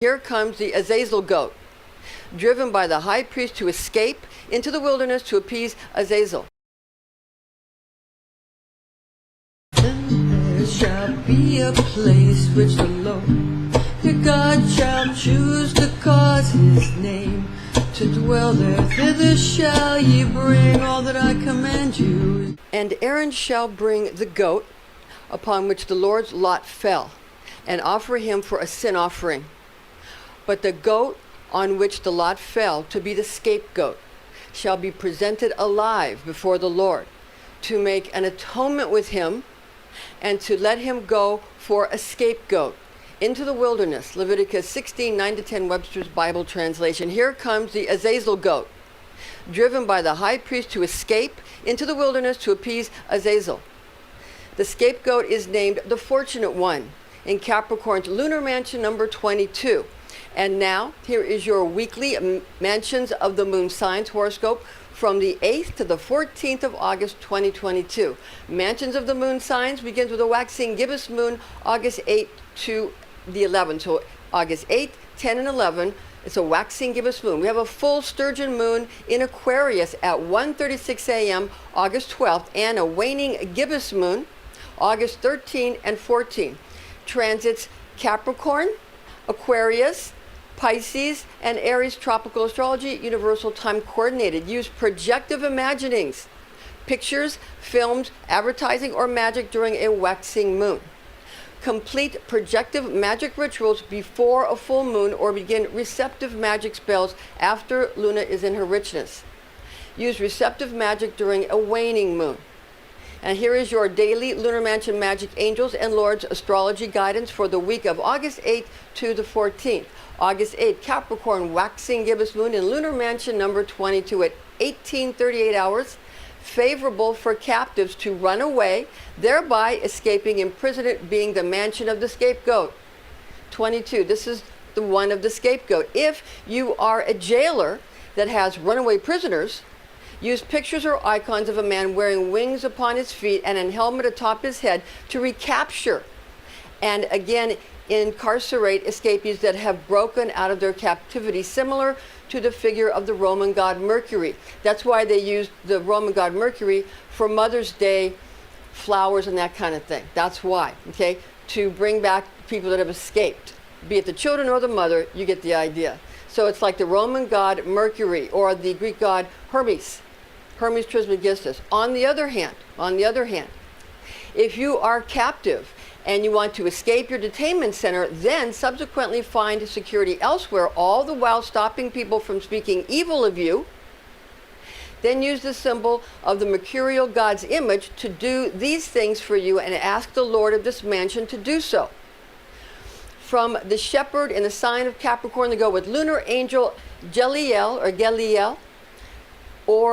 Here comes the Azazel Goat, driven by the high priest to escape into the wilderness to appease Azazel. Then there shall be a place which the Lord your God shall choose to cause his name to dwell there. Thither shall ye bring all that I command you. And Aaron shall bring the goat upon which the Lord's lot fell, and offer him for a sin offering. But the goat on which the lot fell, to be the scapegoat, shall be presented alive before the Lord, to make an atonement with him, and to let him go for a scapegoat into the wilderness. Leviticus 16:9-10, Webster's Bible translation. Here comes the Azazel goat, driven by the high priest to escape into the wilderness to appease Azazel. The scapegoat is named the Fortunate One in Capricorn's lunar mansion number 22. And now, here is your weekly mansions of the moon signs horoscope from the 8th to the 14th of August 2022. Mansions of the moon signs begins with a waxing gibbous moon, August 8th to the 11th. So August 8th, 10, and 11, it's a waxing gibbous moon. We have a full Sturgeon moon in Aquarius at 1:36 a.m. August 12th, and a waning gibbous moon, August 13 and 14. Transits Capricorn, Aquarius, Pisces, and Aries tropical astrology, universal time coordinated. Use projective imaginings, pictures, films, advertising, or magic during a waxing moon. Complete projective magic rituals before a full moon, or begin receptive magic spells after Luna is in her richness. Use receptive magic during a waning moon. And here is your daily Lunar Mansion Magic Angels and Lords astrology guidance for the week of August 8th to the 14th. August 8th, Capricorn waxing gibbous moon in Lunar Mansion number 22 at 18:38 hours. Favorable for captives to run away, thereby escaping imprisonment, being the mansion of the scapegoat. 22, this is the one of the scapegoat. If you are a jailer that has runaway prisoners, use pictures or icons of a man wearing wings upon his feet and a helmet atop his head to recapture and again incarcerate escapees that have broken out of their captivity, similar to the figure of the Roman god Mercury. That's why they used the Roman god Mercury for Mother's Day flowers and that kind of thing. That's why, okay? To bring back people that have escaped, be it the children or the mother, you get the idea. So it's like the Roman god Mercury or the Greek god Hermes Trismegistus. On the other hand, if you are captive and you want to escape your detainment center, then subsequently find security elsewhere, all the while stopping people from speaking evil of you, then use the symbol of the mercurial god's image to do these things for you, and ask the Lord of this mansion to do so. From the shepherd in the sign of Capricorn, they go with lunar angel Geliel, or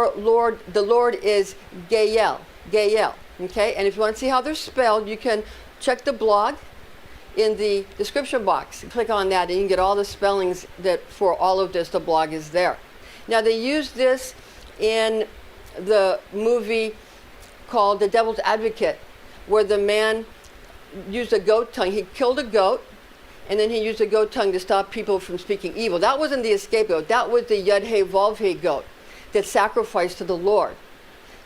the Lord is Gael, okay? And if you want to see how they're spelled, you can check the blog in the description box. Click on that and you can get all the spellings that for all of this. The blog is there. Now, they used this in the movie called The Devil's Advocate, where the man used a goat tongue. He killed a goat, and then he used a goat tongue to stop people from speaking evil. That wasn't the scapegoat. That was the Yud-Hey-Vav-Hey goat that sacrificed to the Lord.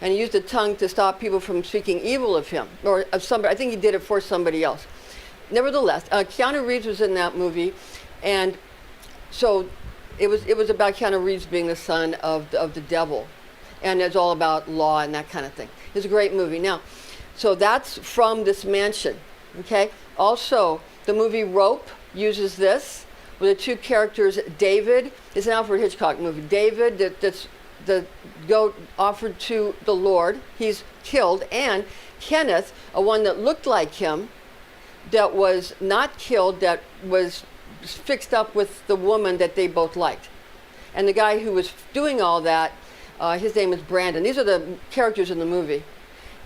And he used the tongue to stop people from speaking evil of him, or of somebody. I think he did it for somebody else. Nevertheless, Keanu Reeves was in that movie, and so it was about Keanu Reeves being the son of the devil, and it's all about law and that kind of thing. It's a great movie. Now, so that's from this mansion, okay? Also, the movie Rope uses this with the two characters. David, it's an Alfred Hitchcock movie. David, that's the goat offered to the Lord, he's killed, and Kenneth, a one that looked like him, that was not killed, that was fixed up with the woman that they both liked. And the guy who was doing all that, his name is Brandon. These are the characters in the movie.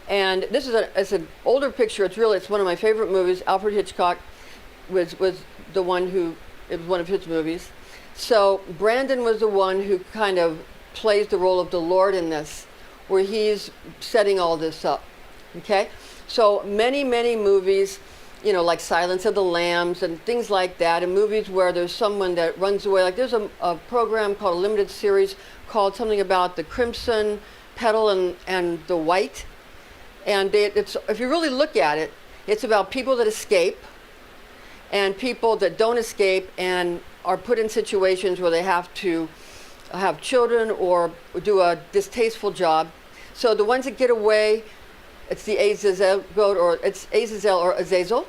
And this is it's an older picture. It's one of my favorite movies. Alfred Hitchcock was the one who, it was one of his movies. So Brandon was the one who kind of plays the role of the Lord in this, where he's setting all this up, okay? So many movies like Silence of the Lambs and things like that, and movies where there's someone that runs away. Like there's a program called a limited series called something about the crimson petal and the white. And it's, if you really look at it, it's about people that escape and people that don't escape and are put in situations where they have to have children or do a distasteful job. So the ones that get away, it's the Azazel Goat, or it's Azazel or Azazel.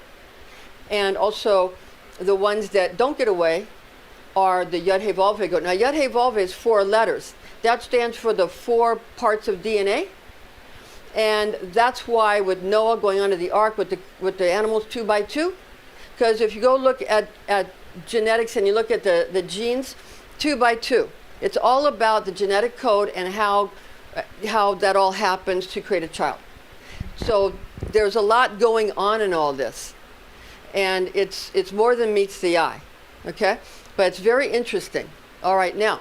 And also the ones that don't get away are the Yud-Heh-Vav-Heh Goat. Now Yud-Heh-Vav-Heh is 4 letters. That stands for the 4 parts of DNA. And that's why with Noah going under the ark with the animals 2 by 2, because if you go look at genetics and you look at the genes, 2 by 2. It's all about the genetic code and how that all happens to create a child. So there's a lot going on in all this, and it's more than meets the eye, okay? But it's very interesting. All right, now,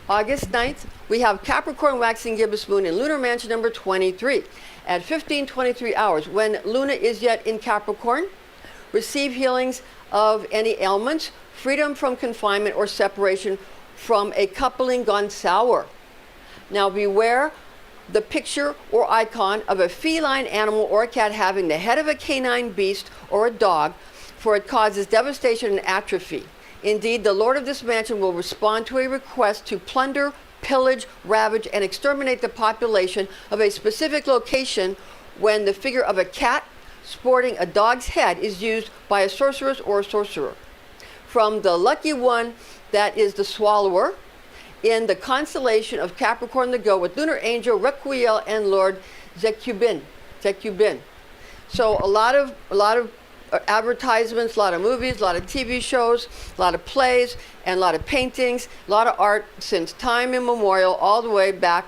August 9th, we have Capricorn waxing gibbous moon in lunar mansion number 23 at 15:23 hours. When Luna is yet in Capricorn, receive healings of any ailments, freedom from confinement or separation from a coupling gone sour. Now beware the picture or icon of a feline animal or a cat having the head of a canine beast or a dog, for it causes devastation and atrophy. Indeed, the Lord of this mansion will respond to a request to plunder, pillage, ravage, and exterminate the population of a specific location when the figure of a cat sporting a dog's head is used by a sorceress or a sorcerer. From the lucky one that is the swallower, in the constellation of Capricorn the Goat, with lunar angel Requiel and Lord Zekubin. So a lot of advertisements, a lot of movies, a lot of TV shows, a lot of plays, and a lot of paintings, a lot of art since time immemorial, all the way back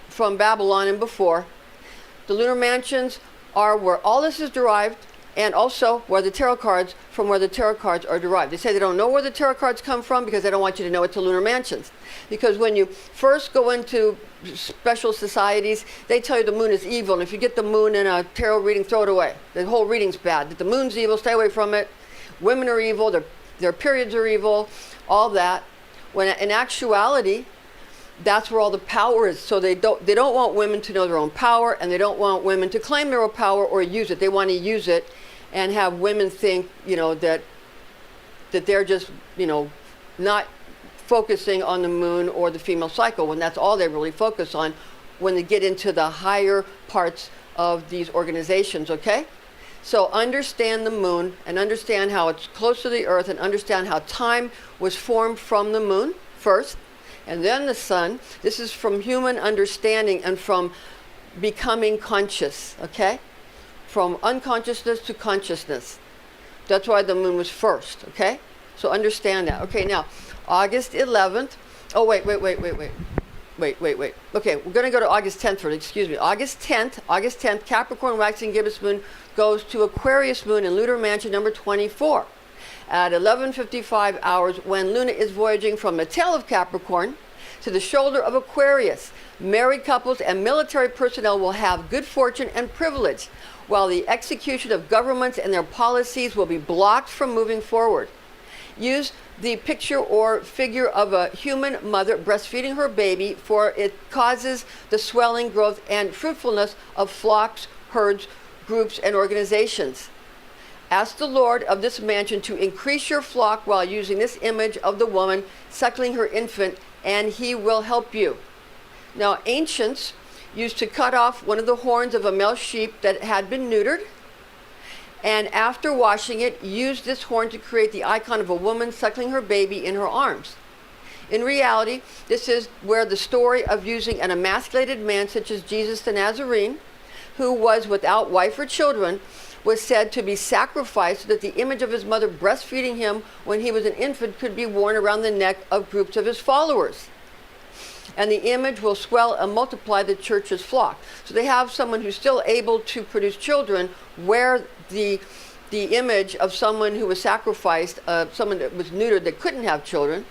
from Babylon and before. The lunar mansions are where all this is derived, and also where the tarot cards are derived. They say they don't know where the tarot cards come from because they don't want you to know it's the lunar mansions. Because when you first go into special societies, they tell you the moon is evil, and if you get the moon in a tarot reading, throw it away. The whole reading's bad. That the moon's evil, stay away from it. Women are evil, their periods are evil, all that. When in actuality, that's where all the power is. So they don't want women to know their own power, and they don't want women to claim their own power or use it. They want to use it and have women think, that they're just, not focusing on the moon or the female cycle, when that's all they really focus on when they get into the higher parts of these organizations, okay? So understand the moon and understand how it's close to the earth, and understand how time was formed from the moon first, and then the sun. This is from human understanding and from becoming conscious, okay? From unconsciousness to consciousness. That's why the moon was first, okay? So understand that. Okay, now, August 11th. Oh, wait. Okay, we're going to go to August 10th first, excuse me. August 10th, Capricorn waxing gibbous moon goes to Aquarius moon in lunar mansion number 24 at 11:55 hours, when Luna is voyaging from the tail of Capricorn to the shoulder of Aquarius. Married couples and military personnel will have good fortune and privilege, while the execution of governments and their policies will be blocked from moving forward. Use the picture or figure of a human mother breastfeeding her baby, for it causes the swelling, growth, and fruitfulness of flocks, herds, groups, and organizations. Ask the Lord of this mansion to increase your flock while using this image of the woman suckling her infant, and he will help you. Now, ancients used to cut off one of the horns of a male sheep that had been neutered, and after washing it, used this horn to create the icon of a woman suckling her baby in her arms. In reality, this is where the story of using an emasculated man such as Jesus the Nazarene, who was without wife or children, was said to be sacrificed so that the image of his mother breastfeeding him when he was an infant could be worn around the neck of groups of his followers. And the image will swell and multiply the church's flock. So they have someone who's still able to produce children, wear the image of someone who was sacrificed, someone that was neutered that couldn't have children,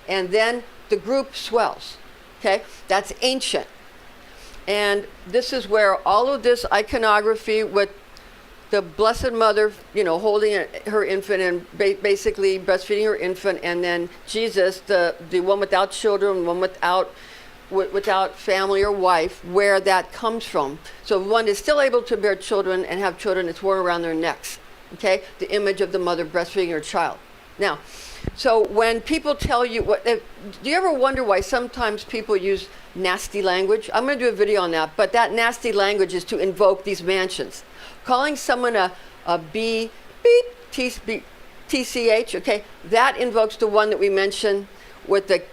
and then the group swells. Okay, that's ancient. And this is where all of this iconography with the Blessed Mother, holding her infant and basically breastfeeding her infant, and then Jesus, the one without children, one without family or wife, where that comes from. So one is still able to bear children and have children. It's worn around their necks. Okay, the image of the mother breastfeeding her child. Now, so when people tell you do you ever wonder why sometimes people use nasty language? I'm going to do a video on that, but that nasty language is to invoke these mansions. Calling someone a B, beep, TCH, okay, that invokes the one that we mentioned with the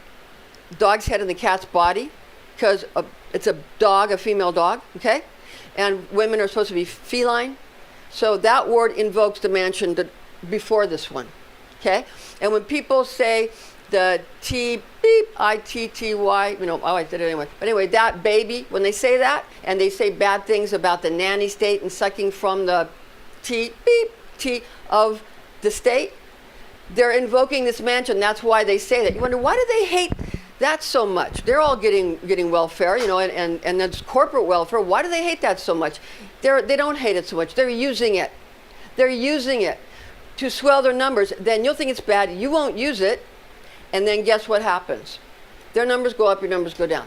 dog's head and the cat's body, because it's a dog, a female dog, okay? And women are supposed to be feline. So that word invokes the mansion before this one, okay? And when people say the T, beep, ITTY, I did it anyway. But anyway, that baby, when they say that, and they say bad things about the nanny state and sucking from the T, beep, T of the state, they're invoking this mansion. That's why they say that. You wonder, why do they hate that so much? They're all getting welfare, and that's corporate welfare. Why do they hate that so much? They don't hate it so much. They're using it. They're using it to swell their numbers. Then you'll think it's bad. You won't use it. And then guess what happens? Their numbers go up, your numbers go down.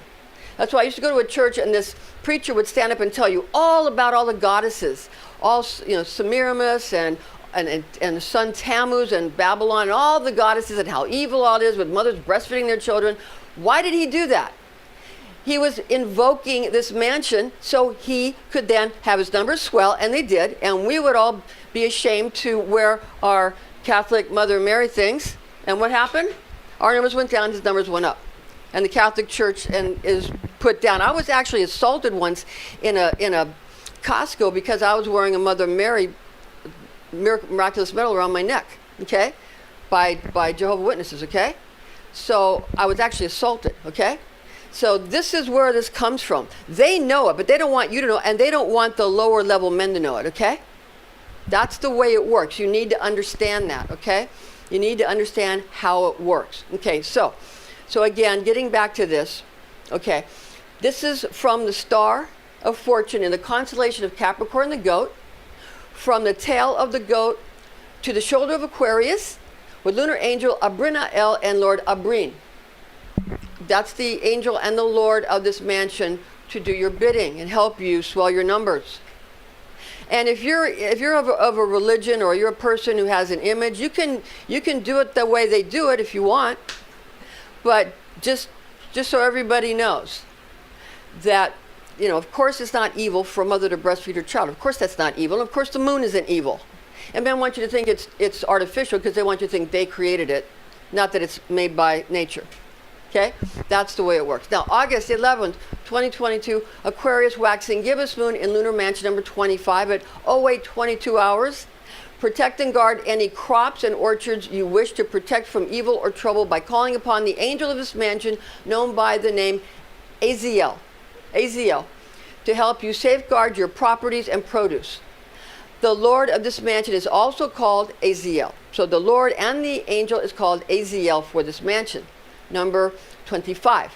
That's why I used to go to a church, and this preacher would stand up and tell you all about all the goddesses, all Semiramis and the sun Tammuz and Babylon, and all the goddesses, and how evil all it is with mothers breastfeeding their children. Why did he do that? He was invoking this mansion so he could then have his numbers swell, and they did, and we would all be ashamed to wear our Catholic Mother Mary things. And what happened? Our numbers went down, his numbers went up. And the Catholic Church is put down. I was actually assaulted once in a Costco because I was wearing a Mother Mary miraculous medal around my neck, okay, by Jehovah's Witnesses, okay? So I was actually assaulted, okay? So this is where this comes from. They know it, but they don't want you to know, and they don't want the lower level men to know it, okay? That's the way it works. You need to understand that, okay? You need to understand how it works. Okay, so again, getting back to this, okay, this is from the star of fortune in the constellation of Capricorn the goat, from the tail of the goat to the shoulder of Aquarius, with lunar angel Abrinael and Lord Abrin. That's the angel and the Lord of this mansion to do your bidding and help you swell your numbers. And if you're of a religion, or you're a person who has an image, you can do it the way they do it if you want. But just so everybody knows that, of course it's not evil for a mother to breastfeed her child. Of course that's not evil. Of course the moon isn't evil. And men want you to think it's artificial because they want you to think they created it, not that it's made by nature. Okay? That's the way it works. Now, August 11th, 2022, Aquarius waxing gibbous moon in lunar mansion number 25 at 08:22 hours. Protect and guard any crops and orchards you wish to protect from evil or trouble by calling upon the angel of this mansion, known by the name Azazel, to help you safeguard your properties and produce. The Lord of this mansion is also called Azazel. So the Lord and the angel is called Azazel for this mansion. Number 25.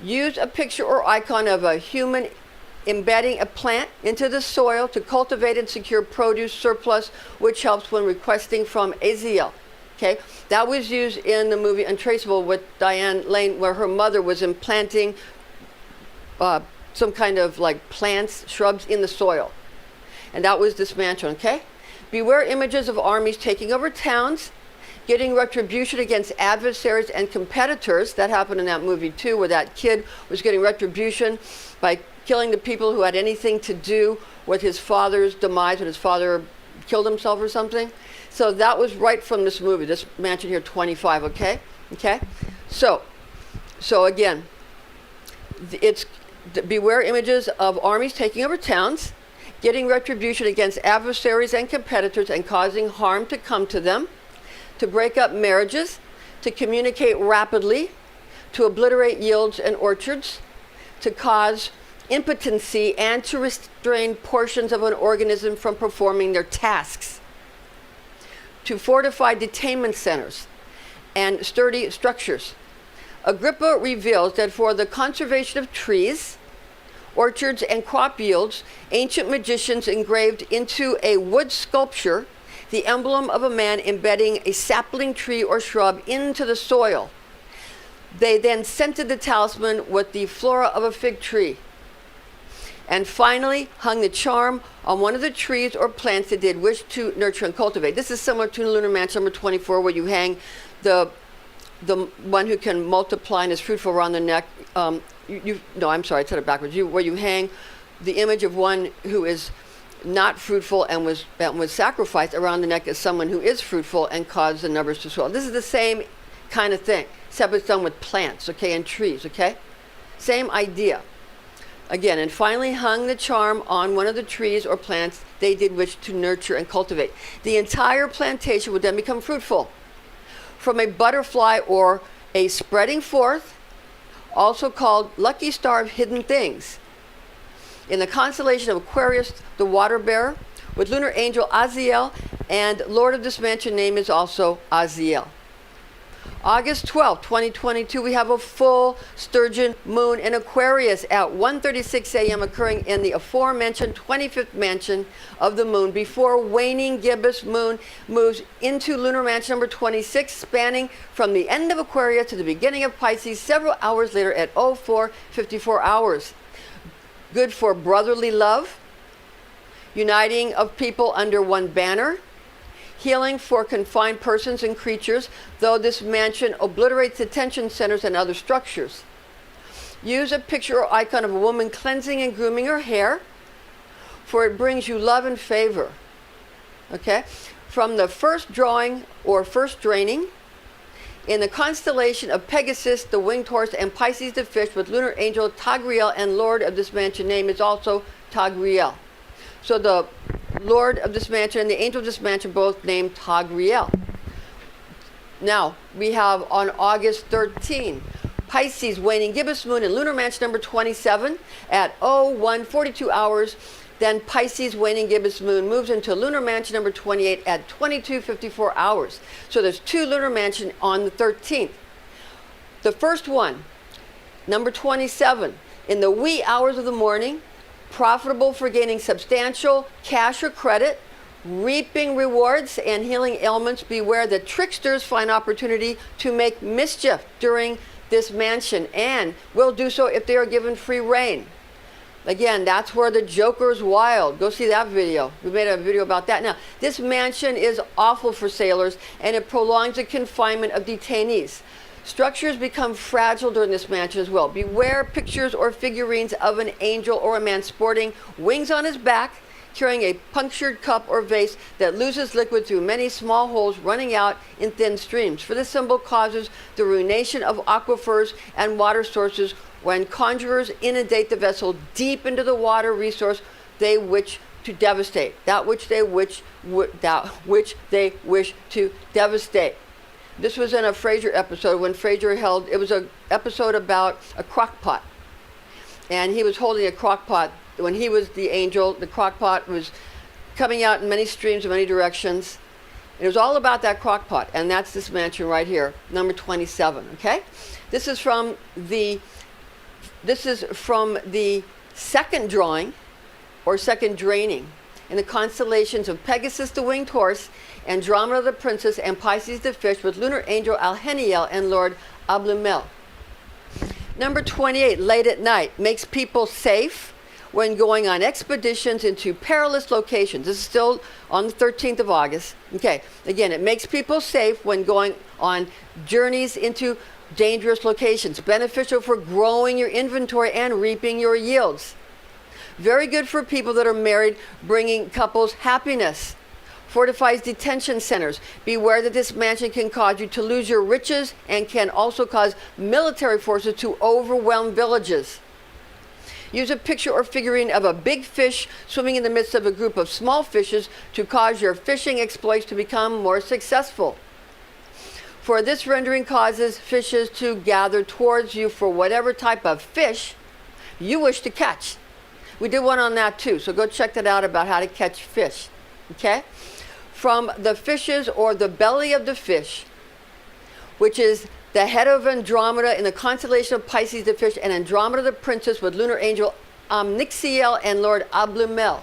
Use a picture or icon of a human embedding a plant into the soil to cultivate and secure produce surplus, which helps when requesting from Azazel. Okay, that was used in the movie Untraceable with Diane Lane, where her mother was implanting some kind of like plants, shrubs in the soil. And that was this mansion, okay? Beware images of armies taking over towns, getting retribution against adversaries and competitors. That happened in that movie too, where that kid was getting retribution by killing the people who had anything to do with his father's demise when his father killed himself or something. So that was right from this movie, this mansion here, 25, okay? Okay? So again, it's beware images of armies taking over towns, getting retribution against adversaries and competitors and causing harm to come to them, to break up marriages, to communicate rapidly, to obliterate yields and orchards, to cause impotency, and to restrain portions of an organism from performing their tasks, to fortify detainment centers and sturdy structures. Agrippa reveals that for the conservation of trees, orchards, and crop yields, ancient magicians engraved into a wood sculpture the emblem of a man embedding a sapling tree or shrub into the soil. They then scented the talisman with the flora of a fig tree. And finally, hung the charm on one of the trees or plants they did wish to nurture and cultivate. This is similar to Lunar Mansion number 24, where you hang the one who can multiply and is fruitful around the neck. No, I'm sorry, I said it backwards. Where you hang the image of one who is not fruitful and was sacrificed around the neck as someone who is fruitful and caused the numbers to swell. This is the same kind of thing, except it's done with plants, okay, and trees, okay? Same idea. Again, and finally hung the charm on one of the trees or plants they did wish to nurture and cultivate. The entire plantation would then become fruitful. From a butterfly or a spreading forth, also called lucky star of hidden things. In the constellation of Aquarius, the water bearer, with lunar angel Azazel, and Lord of this mansion name is also Azazel. August 12, 2022, we have a full Sturgeon moon in Aquarius at 1:36 a.m. occurring in the aforementioned 25th mansion of the moon before waning gibbous moon moves into lunar mansion number 26, spanning from the end of Aquarius to the beginning of Pisces several hours later at 04:54 hours. Good for brotherly love, uniting of people under one banner, healing for confined persons and creatures, though this mansion obliterates attention centers and other structures. Use a picture or icon of a woman cleansing and grooming her hair, for it brings you love and favor. Okay? From the first drawing or first draining, in the constellation of Pegasus, the winged horse, and Pisces, the fish, with lunar angel Tagriel, and Lord of this mansion name is also Tagriel. So the Lord of this mansion and the angel of this mansion both named Tagriel. Now, we have on August 13, Pisces waning gibbous moon in lunar mansion number 27 at 01:42 hours. Then Pisces waning gibbous moon moves into lunar mansion number 28 at 22:54 hours. So there's two lunar mansion on the 13th. The first one, number 27, in the wee hours of the morning, profitable for gaining substantial cash or credit, reaping rewards and healing ailments. Beware that tricksters find opportunity to make mischief during this mansion and will do so if they are given free rein. Again, that's where the Joker's wild. Go see that video. We made a video about that. Now, this mansion is awful for sailors, and it prolongs the confinement of detainees. Structures become fragile during this mansion as well. Beware pictures or figurines of an angel or a man sporting wings on his back, carrying a punctured cup or vase that loses liquid through many small holes running out in thin streams. For this symbol causes the ruination of aquifers and water sources when conjurers inundate the vessel deep into the water resource they wish to devastate. That which they wish to devastate. This was in a Frasier episode when Frasier held, it was an episode about a crock pot. And he was holding a crock pot. When he was the angel, the crock pot was coming out in many streams in many directions. It was all about that crock pot. And that's this mansion right here, number 27, okay? This is from the second drawing, or second draining, in the constellations of Pegasus the winged horse, Andromeda the princess, and Pisces the fish, with lunar angel Alheniel and Lord Ablumel. Number 28, late at night, makes people safe when going on expeditions into perilous locations. This is still on the 13th of August. Okay, again, it makes people safe when going on journeys into dangerous locations. Beneficial for growing your inventory and reaping your yields. Very good for people that are married, bringing couples happiness. Fortifies detention centers. Beware that this mansion can cause you to lose your riches and can also cause military forces to overwhelm villages. Use a picture or figurine of a big fish swimming in the midst of a group of small fishes to cause your fishing exploits to become more successful. For this rendering causes fishes to gather towards you for whatever type of fish you wish to catch. We did one on that too, so go check that out about how to catch fish. Okay? From the fishes or the belly of the fish, which is the head of Andromeda in the constellation of Pisces the fish, and Andromeda the princess with lunar angel Nixiel and Lord Ablumel.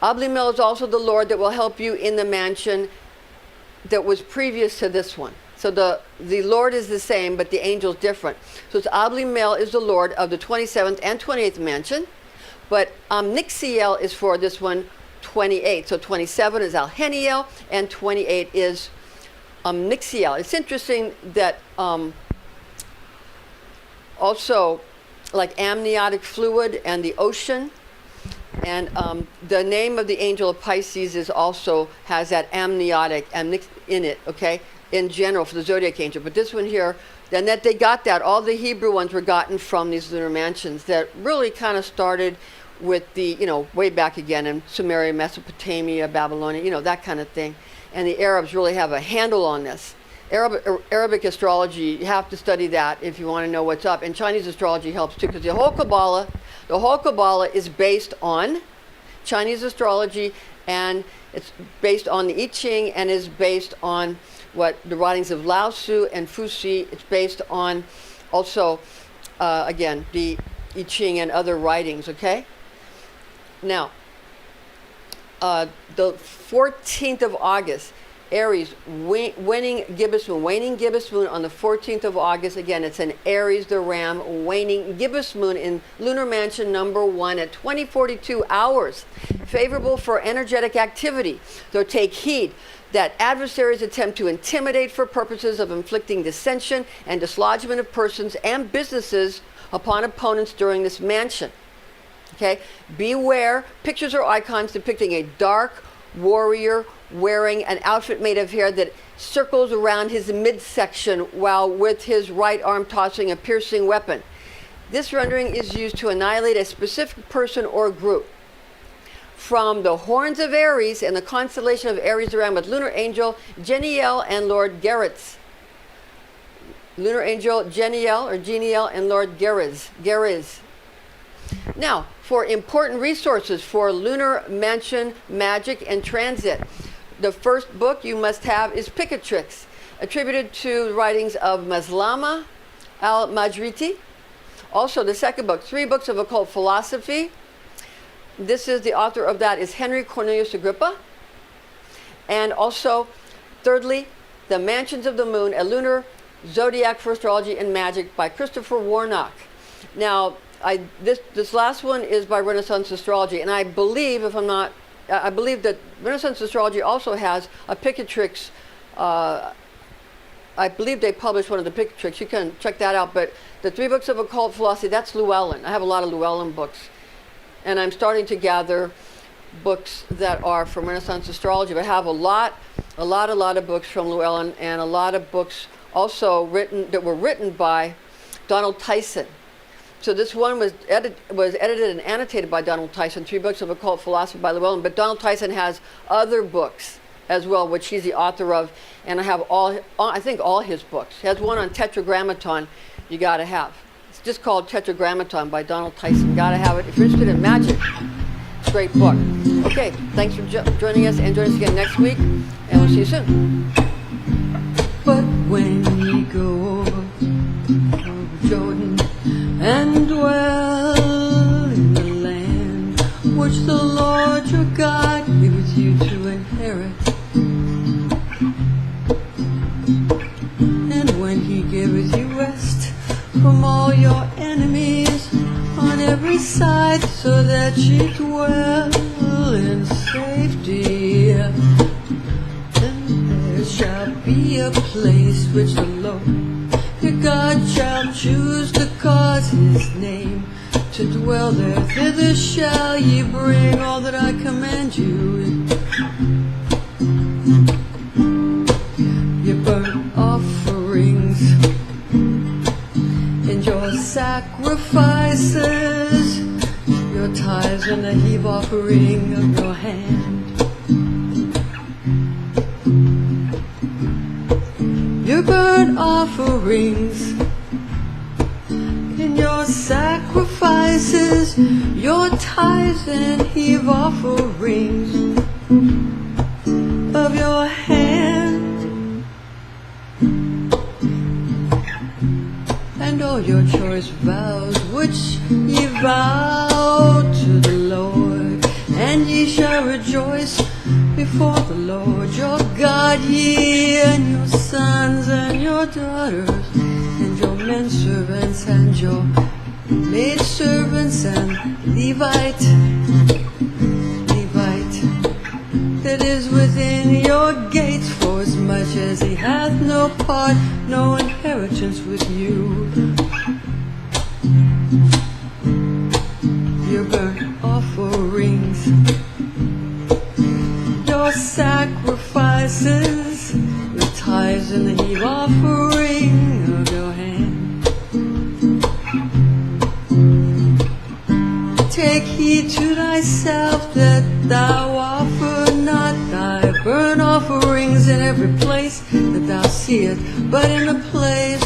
Ablumel is also the Lord that will help you in the mansion that was previous to this one. So the Lord is the same, but the angel is different. So it's Ablumel is the Lord of the 27th and 28th mansion, but Nixiel is for this one, 28. So 27 is Alheniel, and 28 is Nixiel. It's interesting that also like amniotic fluid and the ocean, and the name of the angel of Pisces is also has that amniotic in it, okay, in general for the zodiac angel. But this one here, then that they got that, all the Hebrew ones were gotten from these lunar mansions that really kind of started with the, way back again in Sumeria, Mesopotamia, Babylonia, that kind of thing. And the Arabs really have a handle on this. Arabic astrology, you have to study that if you want to know what's up. And Chinese astrology helps too, because the whole Kabbalah is based on Chinese astrology, and it's based on the I Ching, and is based on what the writings of Lao Tzu and Fuxi. It's based on also, again, the I Ching and other writings, okay? Now, the 14th of August, Aries, waning gibbous moon on the 14th of August. Again, it's an Aries, the ram, waning gibbous moon in lunar mansion number 1 at 20:42 hours. Favorable for energetic activity. So take heed that adversaries attempt to intimidate for purposes of inflicting dissension and dislodgement of persons and businesses upon opponents during this mansion. Okay, beware pictures or icons depicting a dark warrior wearing an outfit made of hair that circles around his midsection while with his right arm tossing a piercing weapon. This rendering is used to annihilate a specific person or group. From the horns of Aries and the constellation of Aries the ram with lunar angel Geniel and Lord Geritz. Lunar angel Geniel or Geniel and Lord Geriz. Now, for important resources for lunar mansion magic and transit, the first book you must have is Picatrix, attributed to the writings of Maslama al-Majriti. Also, the second book, 3 books of occult philosophy. This is the author of that is Henry Cornelius Agrippa. And also, thirdly, The Mansions of the Moon, a Lunar Zodiac for Astrology and Magic by Christopher Warnock. Now, this last one is by Renaissance Astrology, and I believe, I believe that Renaissance Astrology also has a Picatrix. I believe they published one of the Picatrix. You can check that out. But the 3 books of occult philosophy, that's Llewellyn. I have a lot of Llewellyn books, and I'm starting to gather books that are from Renaissance Astrology. But I have a lot of books from Llewellyn, and a lot of books also that were written by Donald Tyson. So this one was edited and annotated by Donald Tyson, 3 books of occult philosophy by Llewellyn. But Donald Tyson has other books as well, which he's the author of, and I have I think all his books. He has one on Tetragrammaton you got to have. It's just called Tetragrammaton by Donald Tyson. Got to have it if you're interested in magic. It's a great book. Okay, thanks for joining us, and join us again next week, and we'll see you soon. But when you go over Jordan and dwell in the land which the Lord your God gives you to inherit, and when he giveth you rest from all your enemies on every side, so that ye dwell in safety, then there shall be a place which the Lord your God shall choose to cause his name to dwell there. Thither shall ye bring all that I command you. Your burnt offerings and your sacrifices, your tithes and the heave offering of your hand. Your burnt offerings and your sacrifices, your tithes and heave offerings of your hand, and all all your choice vows which ye vow to the Lord, and ye shall rejoice before the Lord your God, ye and your sons and your daughters, and your men servants and your maid servants and Levite that is within your gates, for as much as he hath no part, no inheritance with you. Your burnt offerings, your sacrifices, the tithes and the heave offering of your hand. Take heed to thyself that thou offer not thy burnt offerings in every place that thou seest, but in the place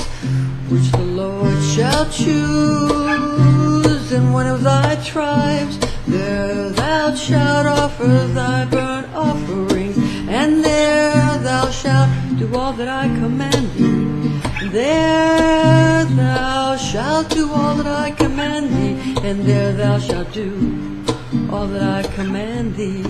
which the Lord shall choose. In one of thy tribes there thou shalt offer thy burnt offering, and there thou shalt do all that I command thee. There thou shalt do all that I command thee, and there thou shalt do all that I command thee.